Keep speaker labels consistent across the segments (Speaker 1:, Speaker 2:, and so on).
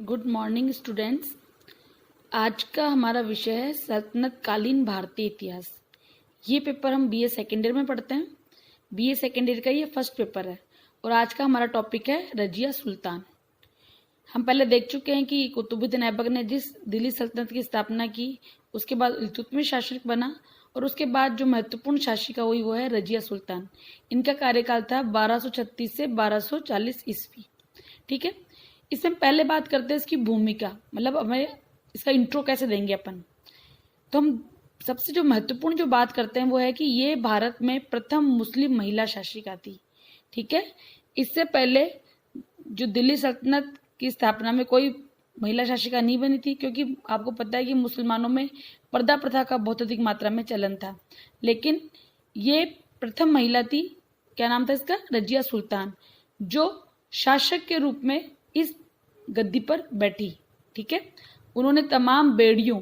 Speaker 1: Good morning students. आज का हमारा विषय है सल्तनत कालीन भारतीय इतिहास। ये पेपर हम बीए सेकेंड ईयर में पढ़ते हैं। बीए सेकेंड ईयर का ये फर्स्ट पेपर है और आज का हमारा टॉपिक है रजिया सुल्तान। हम पहले देख चुके हैं कि कुतुबुद्दीन ऐबक ने जिस दिल्ली सल्तनत की स्थापना की, उसके बाद इल्तुतमिश शासक बना और उसके बाद जो महत्वपूर्ण शासिका हुई वो है रजिया सुल्तान। इनका कार्यकाल था 1236 से 1240 ईस्वी। ठीक है, इसमें पहले बात करते हैं इसकी भूमिका, मतलब हमें इसका इंट्रो कैसे देंगे अपन। तो हम सबसे जो महत्वपूर्ण जो बात करते हैं वो है कि ये भारत में प्रथम मुस्लिम महिला शासिका थी। ठीक है, इससे पहले जो दिल्ली सल्तनत की स्थापना में कोई महिला शासिका नहीं बनी थी, क्योंकि आपको पता है कि मुसलमानों में पर्दा प्रथा का बहुत अधिक मात्रा में चलन था। लेकिन ये प्रथम महिला थी। क्या नाम था इसका? रजिया सुल्तान, जो शासक के रूप में इस गद्दी पर बैठी। ठीक है, उन्होंने तमाम बेड़ियों,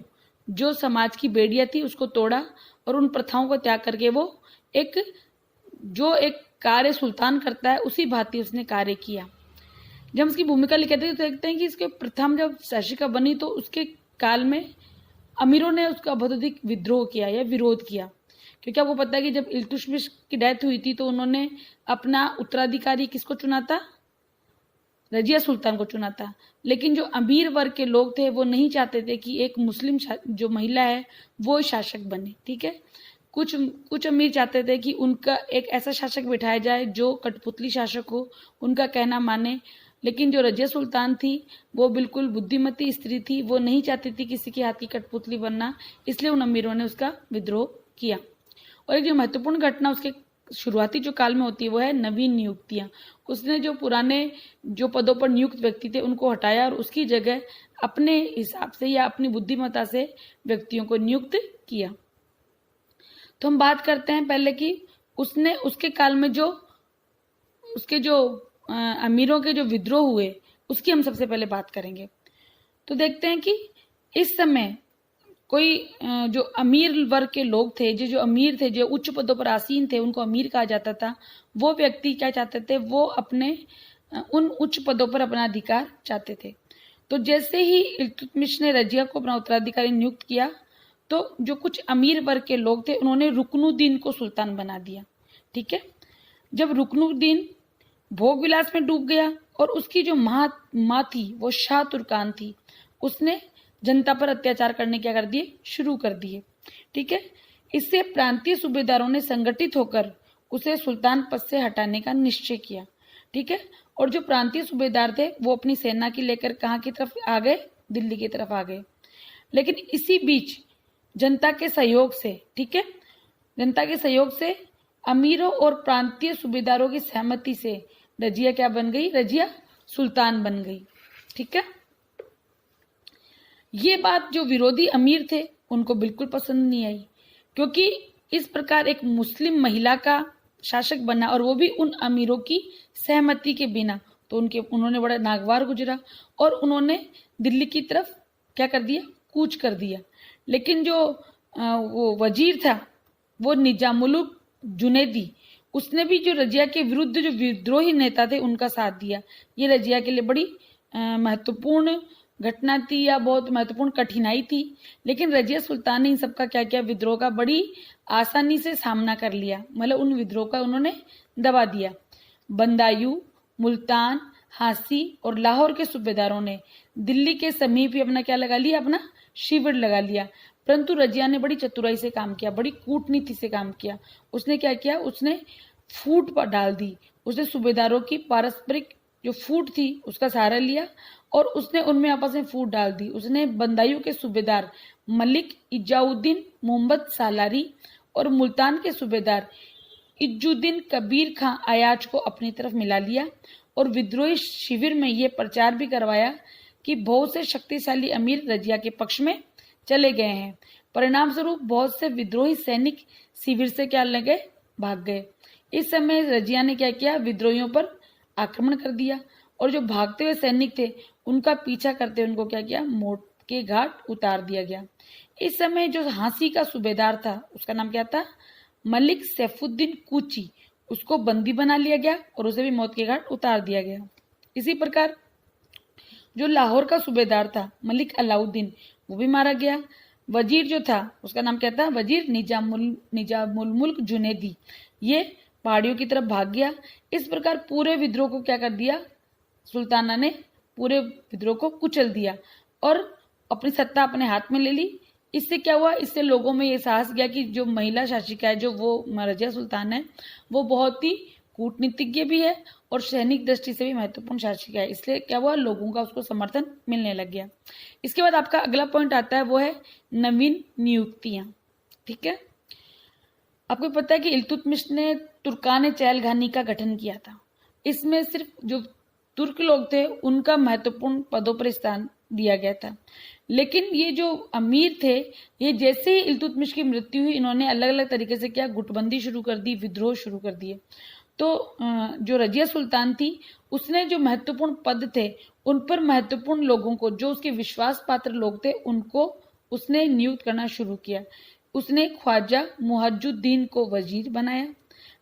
Speaker 1: जो समाज की बेड़ियां थी, उसको तोड़ा और उन प्रथाओं को त्याग करके वो एक कार्य सुल्तान करता है उसी भांति उसने कार्य किया। जब हम इसकी भूमिका लिखते हैं तो देखते हैं कि इसके प्रथम जब शासिका बनी तो उसके काल में अमीरों ने उसका बहुत अधिक विद्रोह किया या विरोध किया, क्योंकि आपको पता है कि जब इल्तुतमिश की डेथ हुई थी तो उन्होंने अपना उत्तराधिकारी किसको चुना था? रजिया सुल्तान को चुना था। लेकिन जो अमीर वर्ग के लोग थे वो नहीं चाहते थे कि एक मुस्लिम जो महिला है वो शासक बने। ठीक है, कुछ अमीर चाहते थे कि उनका एक ऐसा शासक बिठाया जाए जो कठपुतली शासक हो, उनका कहना माने। लेकिन जो रजिया सुल्तान थी वो बिल्कुल बुद्धिमती स्त्री थी, वो नहीं चाहती थी किसी के हाथ की कठपुतली बनना, इसलिए उन अमीरों ने उसका विद्रोह किया। और एक जो महत्वपूर्ण घटना उसके शुरुआती जो काल में होती है वो है नवीन नियुक्तियां। उसने जो पुराने जो पदों पर नियुक्त व्यक्ति थे उनको हटाया और उसकी जगह अपने हिसाब से या अपनी बुद्धिमत्ता से व्यक्तियों को नियुक्त किया। तो हम बात करते हैं पहले कि उसने उसके काल में जो उसके जो अमीरों के जो विद्रोह हुए उसकी हम सबसे पहले बात करेंगे। तो देखते हैं कि इस समय कोई जो अमीर वर्ग के लोग थे, जो अमीर थे, जो उच्च पदों पर आसीन थे, उनको अमीर कहा जाता था। वो व्यक्ति क्या चाहते थे? वो अपने उन उच्च पदों पर अपना अधिकार चाहते थे। तो जैसे ही इल्तुतमिश ने रजिया को अपना उत्तराधिकारी नियुक्त किया तो जो कुछ अमीर वर्ग के लोग थे उन्होंने रुकनुद्दीन को सुल्तान बना दिया। ठीक है, जब रुकनुद्दीन भोग विलास में डूब गया और उसकी जो माँ थी वो शाह तुर्कान थी, उसने जनता पर अत्याचार करने क्या कर दिए? शुरू कर दिए। ठीक है, इससे प्रांतीय सूबेदारों ने संगठित होकर उसे सुल्तान पद से हटाने का निश्चय किया। ठीक है, और जो प्रांतीय सूबेदार थे वो अपनी सेना की लेकर कहाँ की तरफ आ गए? दिल्ली की तरफ आ गए। लेकिन इसी बीच जनता के सहयोग से, ठीक है, जनता के सहयोग से अमीरों और प्रांतीय सूबेदारों की सहमति से रजिया क्या बन गई? रजिया सुल्तान बन गई। ठीक है, ये बात जो विरोधी अमीर थे उनको बिल्कुल पसंद नहीं आई, क्योंकि इस प्रकार एक मुस्लिम महिला का शासक बना और वो भी उन अमीरों की सहमति के बिना, तो उन्होंने बड़ा नागवार गुजरा और उन्होंने दिल्ली की तरफ क्या कर दिया? कूच कर दिया। लेकिन जो वो वजीर था वो निजामुल जुनैदी, उसने भी जो रजिया के विरुद्ध जो विद्रोही नेता थे उनका साथ दिया। ये रजिया के लिए बड़ी महत्वपूर्ण घटना थी या बहुत महत्वपूर्ण कठिनाई थी। लेकिन रजिया सुल्तान ने इन सबका क्या किया? विद्रोह का बड़ी आसानी से सामना कर लिया, मतलब उन विद्रोह का उन्होंने दबा दिया। बंदायूं, मुल्तान, हांसी और लाहौर के सूबेदारों ने दिल्ली के समीप ही अपना क्या लगा लिया? अपना शिविर लगा लिया। परंतु रजिया ने बड़ी चतुराई से काम किया, बड़ी कूटनीति से काम किया। उसने क्या किया? उसने फूट पर डाल दी। उसने सूबेदारों की पारस्परिक जो फूट थी उसका सहारा लिया और उसने उनमें आपस में फूट डाल दी। उसने बंदायूं के सूबेदार मलिक इजाउद्दीन मोहम्मद सालारी और मुल्तान के सूबेदार इजुद्दीन कबीर खां अयाज को अपनी तरफ मिला लिया और विद्रोही शिविर में यह प्रचार भी करवाया कि बहुत से शक्तिशाली अमीर रजिया के पक्ष में चले गए हैं। परिणाम स्वरूप बहुत से विद्रोही सैनिक शिविर से क्या लगे? भाग गए। इस समय रजिया ने क्या किया? विद्रोहियों पर आक्रमण कर दिया और जो भागते हुए सैनिक थे उनका पीछा करते हुए उनको क्या किया? मौत के घाट उतार दिया गया। इस समय जो हांसी का सूबेदार था उसका नाम क्या था? मलिक सैफुद्दीन कूची, उसको बंदी बना लिया गया और उसे भी मौत के घाट उतार दिया गया। इसी प्रकार जो लाहौर का सूबेदार था मलिक अलाउद्दीन, वो भी मारा गया। वजीर जो था उसका नाम क्या था, वजीर निजामुल मुल्क जुनैदी, ये पहाड़ियों की तरफ भाग गया। इस प्रकार पूरे विद्रोह को क्या कर दिया, सुल्ताना ने पूरे विद्रोह को कुचल दिया और अपनी सत्ता अपने हाथ में ले ली। इससे क्या हुआ, इससे लोगों में ये साहस गया कि जो महिला शासिका है, जो वो रजिया सुल्तान है, वो बहुत ही कूटनीतिज्ञ भी है और सैनिक दृष्टि से भी महत्वपूर्ण शासिका है। इसलिए क्या हुआ, लोगों का उसको समर्थन मिलने लग गया। इसके बाद आपका अगला पॉइंट आता है, वो है नवीन नियुक्तियां। ठीक है, आपको पता है कि इल्तुतमिश ने तुर्कान चहलगानी का गठन किया था। इसमें सिर्फ जो तुर्क लोग थे उनका महत्वपूर्ण पदों पर स्थान दिया गया था। लेकिन ये जो अमीर थे, ये जैसे ही इल्तुतमिश की मृत्यु हुई, इन्होंने अलग अलग तरीके से क्या, गुटबंदी शुरू कर दी, विद्रोह शुरू कर दिए। तो जो रजिया सुल्तान थी, उसने जो महत्वपूर्ण पद थे उन पर महत्वपूर्ण लोगों को, जो उसके विश्वास पात्र लोग थे, उनको उसने नियुक्त करना शुरू किया। उसने ख्वाजा मुहज्जुद्दीन को वजीर बनाया,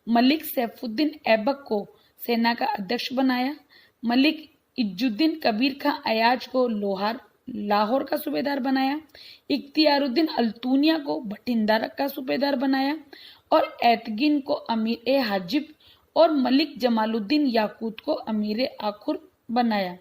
Speaker 1: मलिक सैफुद्दीन ऐबक को सेना का अध्यक्ष बनाया, मलिक इज्जुद्दीन कबीर खां अयाज को लाहौर का सूबेदार बनाया, इख्तियारुद्दीन अल्तूनिया को भटिंडा का सूबेदार बनाया और ऐतगिन को अमीर ए हाजिब और मलिक जमालुद्दीन याकूत को अमीर आखुर बनाया।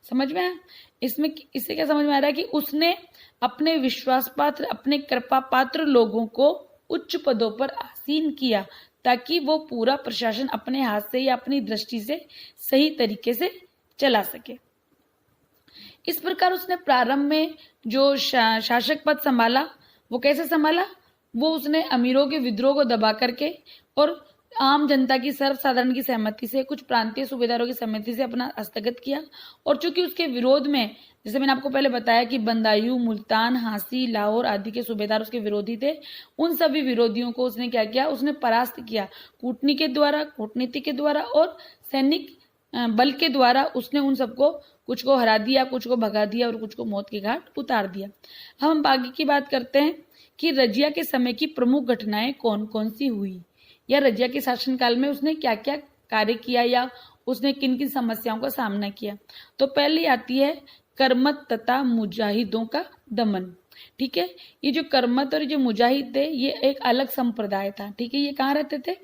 Speaker 1: समझ में आया? इससे क्या समझ में आ रहा है कि उसने अपने विश्वास पात्र, अपने कृपा पात्र लोगों को उच्च पदों पर आसीन किया ताकि वो पूरा प्रशासन अपने हाथ से या अपनी दृष्टि से सही तरीके से चला सके। इस प्रकार उसने प्रारंभ में जो शासक पद संभाला, वो कैसे संभाला, वो उसने अमीरों के विद्रोह को दबा करके और आम जनता की, सर्वसाधारण की सहमति से, कुछ प्रांतीय सूबेदारों की सहमति से अपना हस्तगत किया। और चूंकि उसके विरोध में, जैसे मैंने आपको पहले बताया कि बंदायूं, मुल्तान, हांसी, लाहौर आदि के सूबेदार उसके विरोधी थे, उन सभी विरोधियों को उसने क्या किया, उसने परास्त किया। कूटनीति के द्वारा और सैनिक बल के द्वारा उसने उन सबको, कुछ को हरा दिया, कुछ को भगा दिया और कुछ को मौत के घाट उतार दिया। हम आगे की बात करते हैं कि रजिया के समय की प्रमुख घटनाएं कौन कौन सी हुई, या रजिया के शासनकाल में उसने क्या क्या कार्य किया, या उसने किन किन समस्याओं का सामना किया। तो पहले आती है करमत तथा मुजाहिदों का दमन। ठीक है, ये जो करमत और जो मुजाहिद थे, ये एक अलग संप्रदाय था। ठीक है, ये कहाँ रहते थे,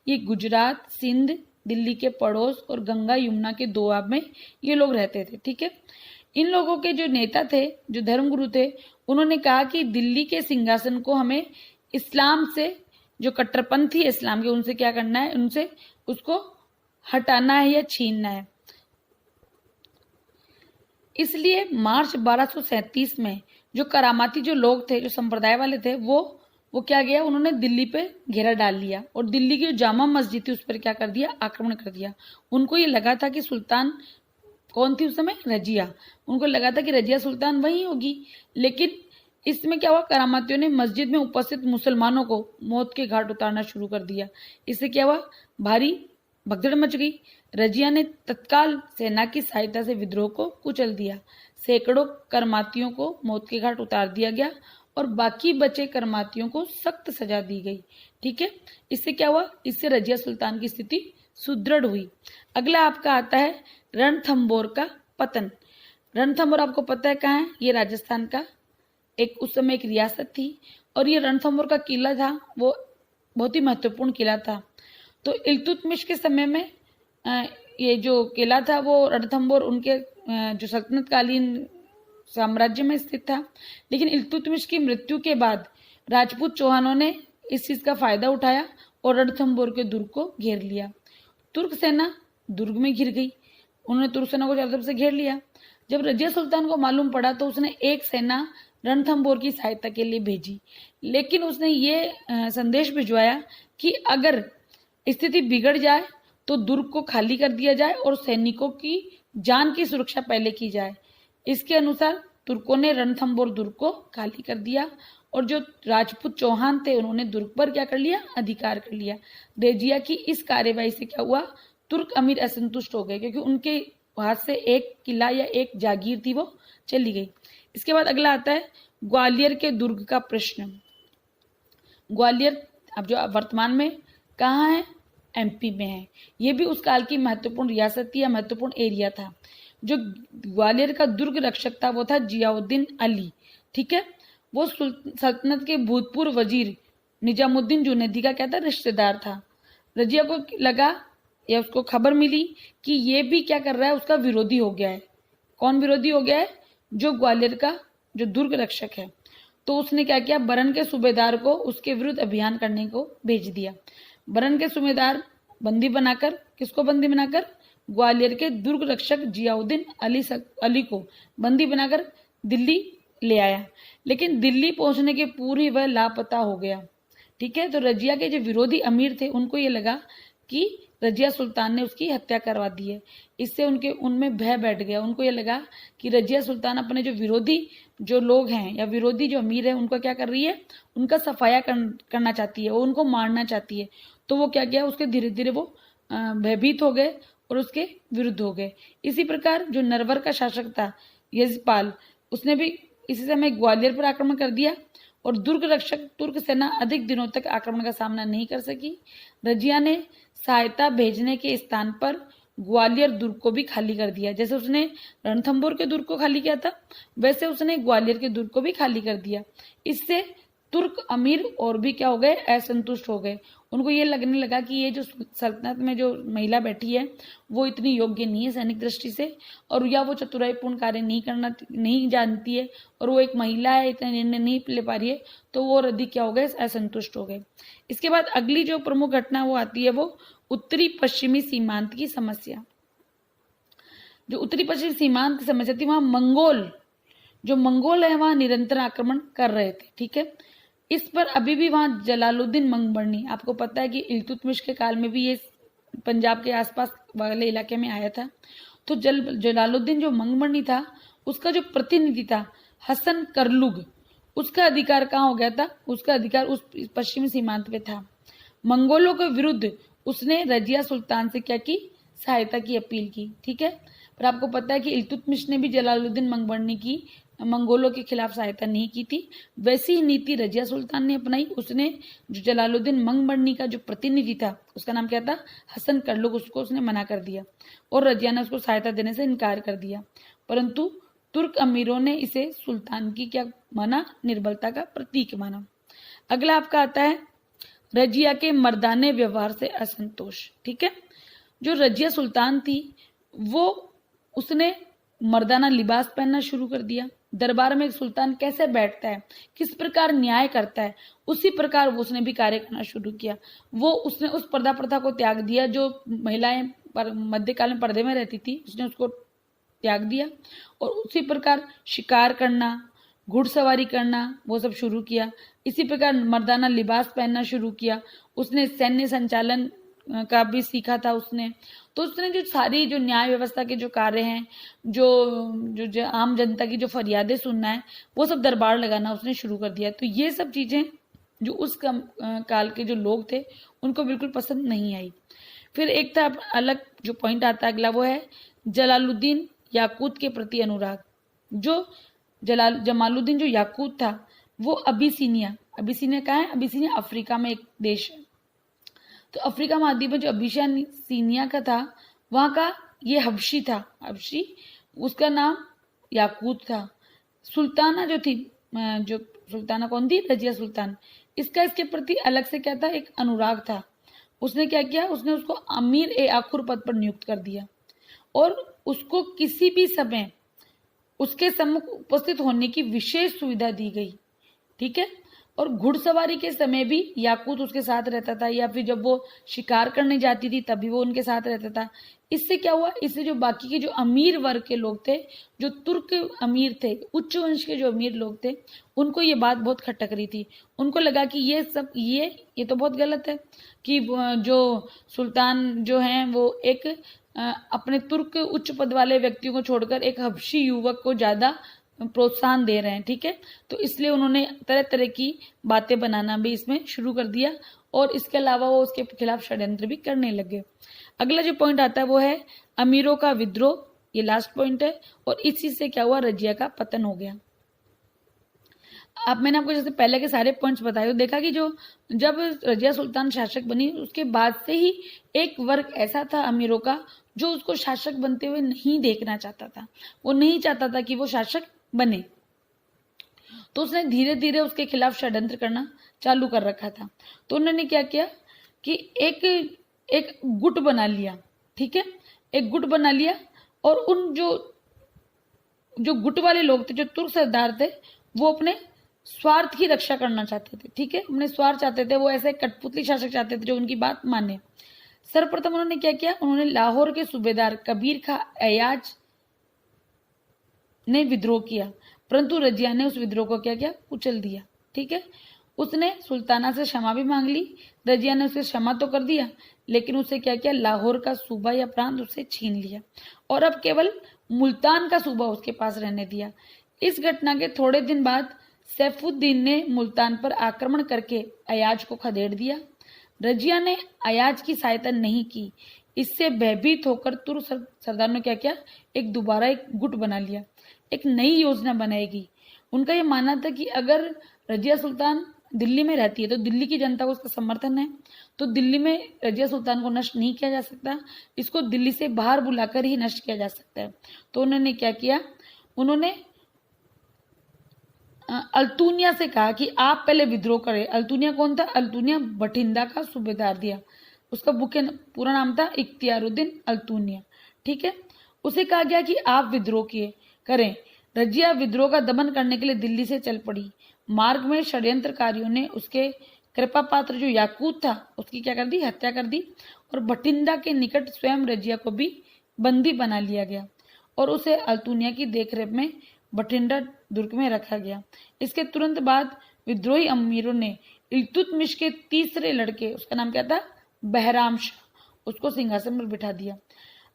Speaker 1: ये गुजरात, सिंध, दिल्ली के पड़ोस और गंगा यमुना के दोआब में ये लोग रहते थे। ठीक है, इन लोगों के जो नेता थे, जो धर्मगुरु थे, उन्होंने कहा कि दिल्ली के सिंहासन को हमें इस्लाम से, जो कट्टरपंथी इस्लाम के, उनसे क्या करना है, उनसे उसको हटाना है या छीनना है। इसलिए मार्च 1237 में जो करामाती जो लोग थे, जो संप्रदाय वाले थे, वो क्या गया, उन्होंने दिल्ली पे घेरा डाल लिया और दिल्ली की जो जामा मस्जिद थी उस पर क्या कर दिया, आक्रमण कर दिया। उनको ये लगा था कि सुल्तान कौन थी उस समय, रजिया। उनको लगा था कि रजिया सुल्तान वही होगी, लेकिन इसमें क्या हुआ, करामातियों ने मस्जिद में उपस्थित मुसलमानों को मौत के घाट उतारना शुरू कर दिया। इससे क्या हुआ, भारी भगदड़ मच गई। रजिया ने तत्काल सेना की सहायता से विद्रोह को कुचल दिया। सैकड़ों करमातियों को मौत के घाट उतार दिया गया और बाकी बचे करमातियों को सख्त सजा दी गई। ठीक है, इससे क्या हुआ, इससे रजिया सुल्तान की स्थिति सुदृढ़ हुई। अगला आपका आता है रणथंबोर का पतन। रणथंबोर आपको पता है कहाँ है, ये राजस्थान का उस समय एक रियासत थी और ये रणथंबोर का किला था, वो बहुत ही महत्वपूर्ण किला था। तो इल्तुतमिश के समय में ये जो किला था, वो रणथंबोर उनके जो सल्तनत कालीन साम्राज्य में स्थित था। लेकिन इल्तुतमिश की मृत्यु के बाद राजपूत चौहानों ने इस चीज का फायदा उठाया और रणथंबोर के दुर्ग को घेर लिया। तुर्क सेना दुर्ग में घिर गई, उन्होंने तुर्क सेना को चारों तरफ से घेर लिया। जब रजिया सुल्तान को मालूम पड़ा तो उसने एक सेना रणथंबोर की सहायता के लिए भेजी, लेकिन उसने ये संदेश भिजवाया कि अगर स्थिति बिगड़ जाए तो दुर्ग को खाली कर दिया जाए और सैनिकों की जान की सुरक्षा पहले की जाए। इसके अनुसार तुर्कों ने रणथंबोर दुर्ग को खाली कर दिया और जो राजपूत चौहान थे उन्होंने दुर्ग पर क्या कर लिया, अधिकार कर लिया। रजिया की इस कार्यवाही से क्या हुआ, तुर्क अमीर असंतुष्ट हो गए क्योंकि उनके हाथ से एक किला या एक जागीर थी वो चली गई। इसके बाद अगला आता है ग्वालियर के दुर्ग का प्रश्न। ग्वालियर अब जो वर्तमान में कहाँ है, एमपी में है। ये भी उस काल की महत्वपूर्ण रियासत थी या महत्वपूर्ण एरिया था। जो ग्वालियर का दुर्ग रक्षक था वो था जियाउद्दीन अली, ठीक है। वो सल्तनत के भूतपूर्व वजीर निजामुद्दीन जुनैदी का क्या था, रिश्तेदार था। रजिया को लगा या उसको खबर मिली कि ये भी क्या कर रहा है, उसका विरोधी हो गया है। कौन विरोधी हो गया है, जो ग्वालियर का जो दुर्ग रक्षक है। तो उसने क्या किया, बरन के सूबेदार को उसके विरुद्ध अभियान करने को भेज दिया। बरन के सूबेदार बंदी बनाकर, किसको बंदी बनाकर, ग्वालियर के दुर्ग रक्षक जियाउद्दीन अली को बंदी बनाकर दिल्ली ले आया। लेकिन दिल्ली पहुंचने के पूर्व वह लापता हो गया, ठीक है। तो रजिया के जो विरोधी अमीर थे उनको ये लगा कि रजिया सुल्तान ने उसकी हत्या करवा दी है। इससे उनमें भय बैठ गया। उनको ये लगा कि रजिया सुल्तान अपने जो विरोधी जो लोग हैं या विरोधी जो अमीर है उनको क्या कर रही है, उनका सफाया करना चाहती है, वो उनको मारना चाहती है। तो वो क्या किया, उसके धीरे धीरे वो भयभीत हो गए और उसके विरुद्ध हो गए। इसी प्रकार जो नरवर का शासक था यजपाल, उसने भी इसी समय ग्वालियर पर आक्रमण कर दिया और दुर्ग रक्षक तुर्क सेना अधिक दिनों तक आक्रमण का सामना नहीं कर सकी। रजिया ने सहायता भेजने के स्थान पर ग्वालियर दुर्ग को भी खाली कर दिया। जैसे उसने रणथंभौर के दुर्ग को खाली किया था, वैसे उसने ग्वालियर के दुर्ग को भी खाली कर दिया। इससे तुर्क अमीर और भी क्या हो गए, असंतुष्ट हो गए। उनको ये लगने लगा कि ये जो सल्तनत में जो महिला बैठी है वो इतनी योग्य नहीं है सैनिक दृष्टि से, और या वो चतुराईपूर्ण कार्य नहीं जानती है, और वो एक महिला है, इतने निर्णय नहीं ले पा रही है। तो वो अधिक क्या हो गए, असंतुष्ट हो गए। इसके बाद अगली जो प्रमुख घटना वो आती है, वो उत्तरी पश्चिमी सीमांत की समस्या। जो उत्तरी पश्चिमी सीमांत की समस्या थी, वहां मंगोल है वहां निरंतर आक्रमण कर रहे थे, ठीक है। इस पर अभी भी वहां जलालुद्दीन मंगबर्नी, आपको पता है कि इल्तुतमिश के काल में भी ये पंजाब के आसपास वाले इलाके में आया था। तो जलालुद्दीन जो मंगबर्नी था, उसका जो प्रतिनिधि था हसन करलुग, उसका अधिकार कहाँ हो गया था, उसका अधिकार उस पश्चिमी सीमांत पे था। मंगोलों के विरुद्ध उसने रजिया सुल्तान से क्या की, सहायता की अपील की, ठीक है। पर आपको पता है कि इल्तुतमिश ने भी जलालुद्दीन मंगबर्नी की मंगोलों के खिलाफ सहायता नहीं की थी। वैसी ही नीति रजिया सुल्तान ने अपनाई। उसने जो जलालुद्दीन मंगबर्नी का जो प्रतिनिधि था, उसका नाम क्या था, हसन करलुग, उसको उसने मना कर दिया और रजिया ने उसको सहायता देने से इनकार कर दिया। परंतु तुर्क अमीरों ने इसे सुल्तान की क्या माना, निर्बलता का प्रतीक माना। अगला आपका आता है रजिया के मर्दाने व्यवहार से असंतोष, ठीक है। जो रजिया सुल्तान थी वो उसने मर्दाना लिबास पहनना शुरू कर दिया। दरबार में एक सुल्तान कैसे बैठता है, किस प्रकार न्याय करता है, उसी प्रकार वो उसने भी कार्य करना शुरू किया। उसने उस पर्दा प्रथा को त्याग दिया जो महिलाएं मध्यकाल में पर्दे में रहती थी, उसने उसको त्याग दिया और उसी प्रकार शिकार करना, घुड़सवारी करना वो सब शुरू किया। इसी प्रकार मर्दाना लिबास पहनना शुरू किया। उसने सैन्य संचालन का भी सीखा था उसने। तो उसने जो सारी जो न्याय व्यवस्था के जो कार्य हैं, जो आम जनता की जो फरियादें सुनना है, वो सब दरबार लगाना उसने शुरू कर दिया। तो ये सब चीजें जो उस काल के जो लोग थे उनको बिल्कुल पसंद नहीं आई। फिर एक था अलग जो पॉइंट आता है अगला, वो है जलालुद्दीन याकूत के प्रति अनुराग। जो जमालुद्दीन जो याकूत था वो अबिसिनिया कहाँ है, अबिसिनिया अफ्रीका में एक देश है। तो अफ्रीका महाद्वीप में जो अबिसिनिया का था, वहां का ये हबशी था, हबशी, उसका नाम याकूत था। सुल्ताना जो थी, जो सुल्ताना कौन थी, रजिया सुल्तान, इसका इसके प्रति अलग से क्या था, एक अनुराग था। उसने क्या किया, उसने उसको अमीर ए आखुर पद पर नियुक्त कर दिया और उसको किसी भी समय उसके सम्मुख उपस्थित होने की विशेष सुविधा दी गई, ठीक है। और घुड़सवारी के समय भी याकूत उसके साथ रहता था, या फिर जब वो शिकार करने जाती थी तभी वो उनके साथ रहता था। इससे क्या हुआ, इससे जो बाकी के जो अमीर वर्ग के लोग थे, जो तुर्क अमीर थे, उच्च वंश के जो अमीर लोग थे, उनको ये बात बहुत खटक रही थी। उनको लगा कि ये सब ये तो बहुत गलत है कि जो सुल्तान जो हैं वो एक अपने तुर्क उच्च पद वाले व्यक्तियों को छोड़कर एक हबशी युवक को ज्यादा प्रोत्साहन दे रहे हैं, ठीक है। तो इसलिए उन्होंने तरह तरह की बातें बनाना भी इसमें शुरू कर दिया और इसके अलावा वो उसके खिलाफ षड्यंत्र भी करने लगे। अगला जो पॉइंट आता है वो है अमीरों का विद्रोह, ये लास्ट पॉइंट है। और इसी से क्या हुआ, रजिया का पतन हो गया। अब मैंने आपको जैसे पहले के सारे पॉइंट्स बताए, तो देखा कि जो जब रजिया सुल्तान शासक बनी उसके बाद से ही एक वर्ग ऐसा था अमीरों का जो उसको शासक बनते हुए नहीं देखना चाहता था, वो नहीं चाहता था कि वो शासक बने। तो उसने धीरे धीरे उसके खिलाफ षड्यंत्र करना चालू कर रखा था। तो उन्होंने क्या किया कि एक एक गुट बना लिया, ठीक है, एक गुट बना लिया, और उन जो गुट वाले लोग थे, जो तुर्क सरदार थे, वो अपने स्वार्थ की रक्षा करना चाहते थे, ठीक है, अपने स्वार्थ चाहते थे, वो ऐसे कठपुतली शासक चाहते थे जो उनकी बात माने। सर्वप्रथम उन्होंने क्या किया, उन्होंने लाहौर के सूबेदार कबीर खां अयाज ने विद्रोह किया, परंतु रजिया ने उस विद्रोह को क्या किया, कुचल दिया, ठीक है। उसने सुल्ताना से क्षमा भी मांग ली, रजिया ने उसे क्षमा तो कर दिया, लेकिन उसे क्या किया, लाहौर का सूबा या प्रांत उससे छीन लिया और अब केवल मुल्तान का सूबा उसके पास रहने दिया। इस घटना के थोड़े दिन बाद सैफुद्दीन ने मुल्तान पर आक्रमण करके अयाज को खदेड़ दिया। रजिया ने अयाज की सहायता नहीं की। इससे भयभीत होकर तुर्क सरदारों ने क्या किया, दोबारा एक गुट बना लिया, एक नई योजना बनाएगी। उनका यह मानना था कि अगर रजिया सुल्तान दिल्ली में रहती है तो दिल्ली की जनता को उसका समर्थन है, तो दिल्ली में रजिया सुल्तान को नष्ट नहीं किया जा सकता, इसको दिल्ली से बाहर बुलाकर ही नष्ट किया जा सकता है। तो उन्होंने क्या किया, उन्होंने अल्तुनिया से कहा कि आप पहले विद्रोह करें। अल्तुनिया कौन था, अल्तुनिया बठिंडा का सूबेदार दिया, उसका पूरा नाम था इख्तियारुद्दीन अल्तुनिया, ठीक है। उसे कहा गया कि आप विद्रोह करें। रजिया विद्रोह का दमन करने के लिए दिल्ली से चल पड़ी। मार्ग में षड्यंत्रकारियों ने उसके कृपा पात्र जो याकूत था उसकी क्या कर दी, हत्या कर दी, और बठिंडा के निकट स्वयं रजिया को भी बंदी बना लिया गया और उसे अल्तुनिया की देखरेख में बठिंडा दुर्ग में रखा गया। इसके तुरंत बाद विद्रोही अमीरों ने इल्तुतमिश के तीसरे लड़के, उसका नाम क्या था, बहराम शाह, उसको सिंहासन पर बिठा दिया।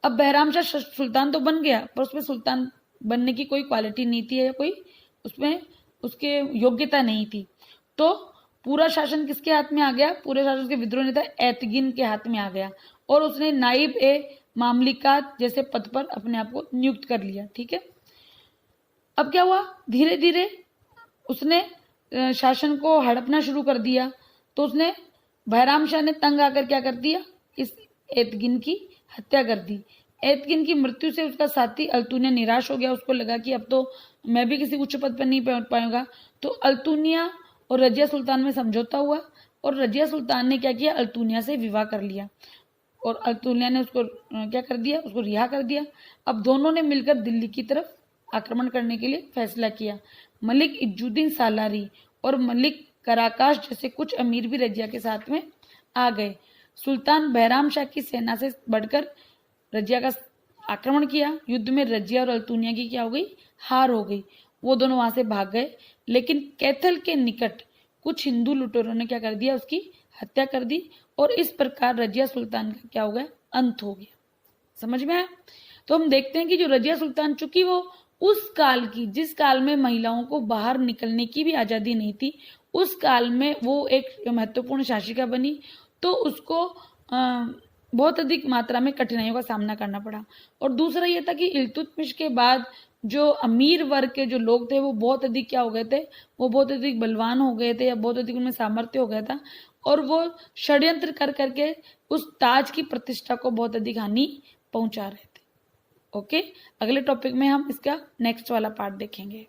Speaker 1: अब बहराम शाह सुल्तान तो बन गया, पर उसमें सुल्तान बनने की कोई क्वालिटी नहीं थी या कोई उसमें उसके योग्यता नहीं थी। तो पूरा शासन किसके हाथ में आ गया, पूरे शासन के विद्रोह नेता एतगिन के हाथ में आ गया और उसने नाइब ए मामलिकात जैसे पद पर अपने आप को नियुक्त कर लिया, ठीक है। अब क्या हुआ, धीरे धीरे उसने शासन को हड़पना शुरू कर दिया। तो उसने बहराम शाह ने तंग आकर क्या कर दिया, इस एतगिन की हत्या कर दी। एतगिन की मृत्यु से उसका साथी अल्तुनिया निराश हो गया, उसको लगा कि अब तो मैं भी किसी उच्च पद पर नहीं पहुंच पाऊंगा। तो अल्तुनिया और रजिया सुल्तान में समझौता हुआ और रजिया सुल्तान ने क्या किया, अल्तुनिया से विवाह कर लिया और अल्तुनिया ने उसको क्या कर दिया, उसको रिहा कर दिया। अब दोनों ने मिलकर दिल्ली की तरफ आक्रमण करने के लिए फैसला किया। मलिक इज्जुद्दीन सालारी और मलिक कराकाश जैसे कुछ अमीर भी रजिया के साथ में आ गए। सुल्तान बहराम शाह की सेना से बढ़कर रजिया का आक्रमण किया। युद्ध में रजिया और अल्तुनिया की क्या हो गई, हार हो गई। वो दोनों वहां से भाग गए, लेकिन कैथल के निकट कुछ हिंदू लुटेरों ने क्या कर दिया, उसकी हत्या कर दी और इस प्रकार रजिया सुल्तान का क्या हो गया, अंत हो गया। समझ में आया। तो हम देखते हैं कि जो रजिया सुल्तान, चूंकि वो उस काल की, जिस काल में महिलाओं को बाहर निकलने की भी आजादी नहीं थी, उस काल में वो एक महत्वपूर्ण शासिका बनी, तो उसको बहुत अधिक मात्रा में कठिनाइयों का सामना करना पड़ा। और दूसरा ये था कि इल्तुतमिश के बाद जो अमीर वर्ग के जो लोग थे वो बहुत अधिक क्या हो गए थे, वो बहुत अधिक बलवान हो गए थे या बहुत अधिक उनमें सामर्थ्य हो गया था और वो षड्यंत्र कर करके उस ताज की प्रतिष्ठा को बहुत अधिक हानि पहुंचा रहे थे। ओके, अगले टॉपिक में हम इसका नेक्स्ट वाला पार्ट देखेंगे।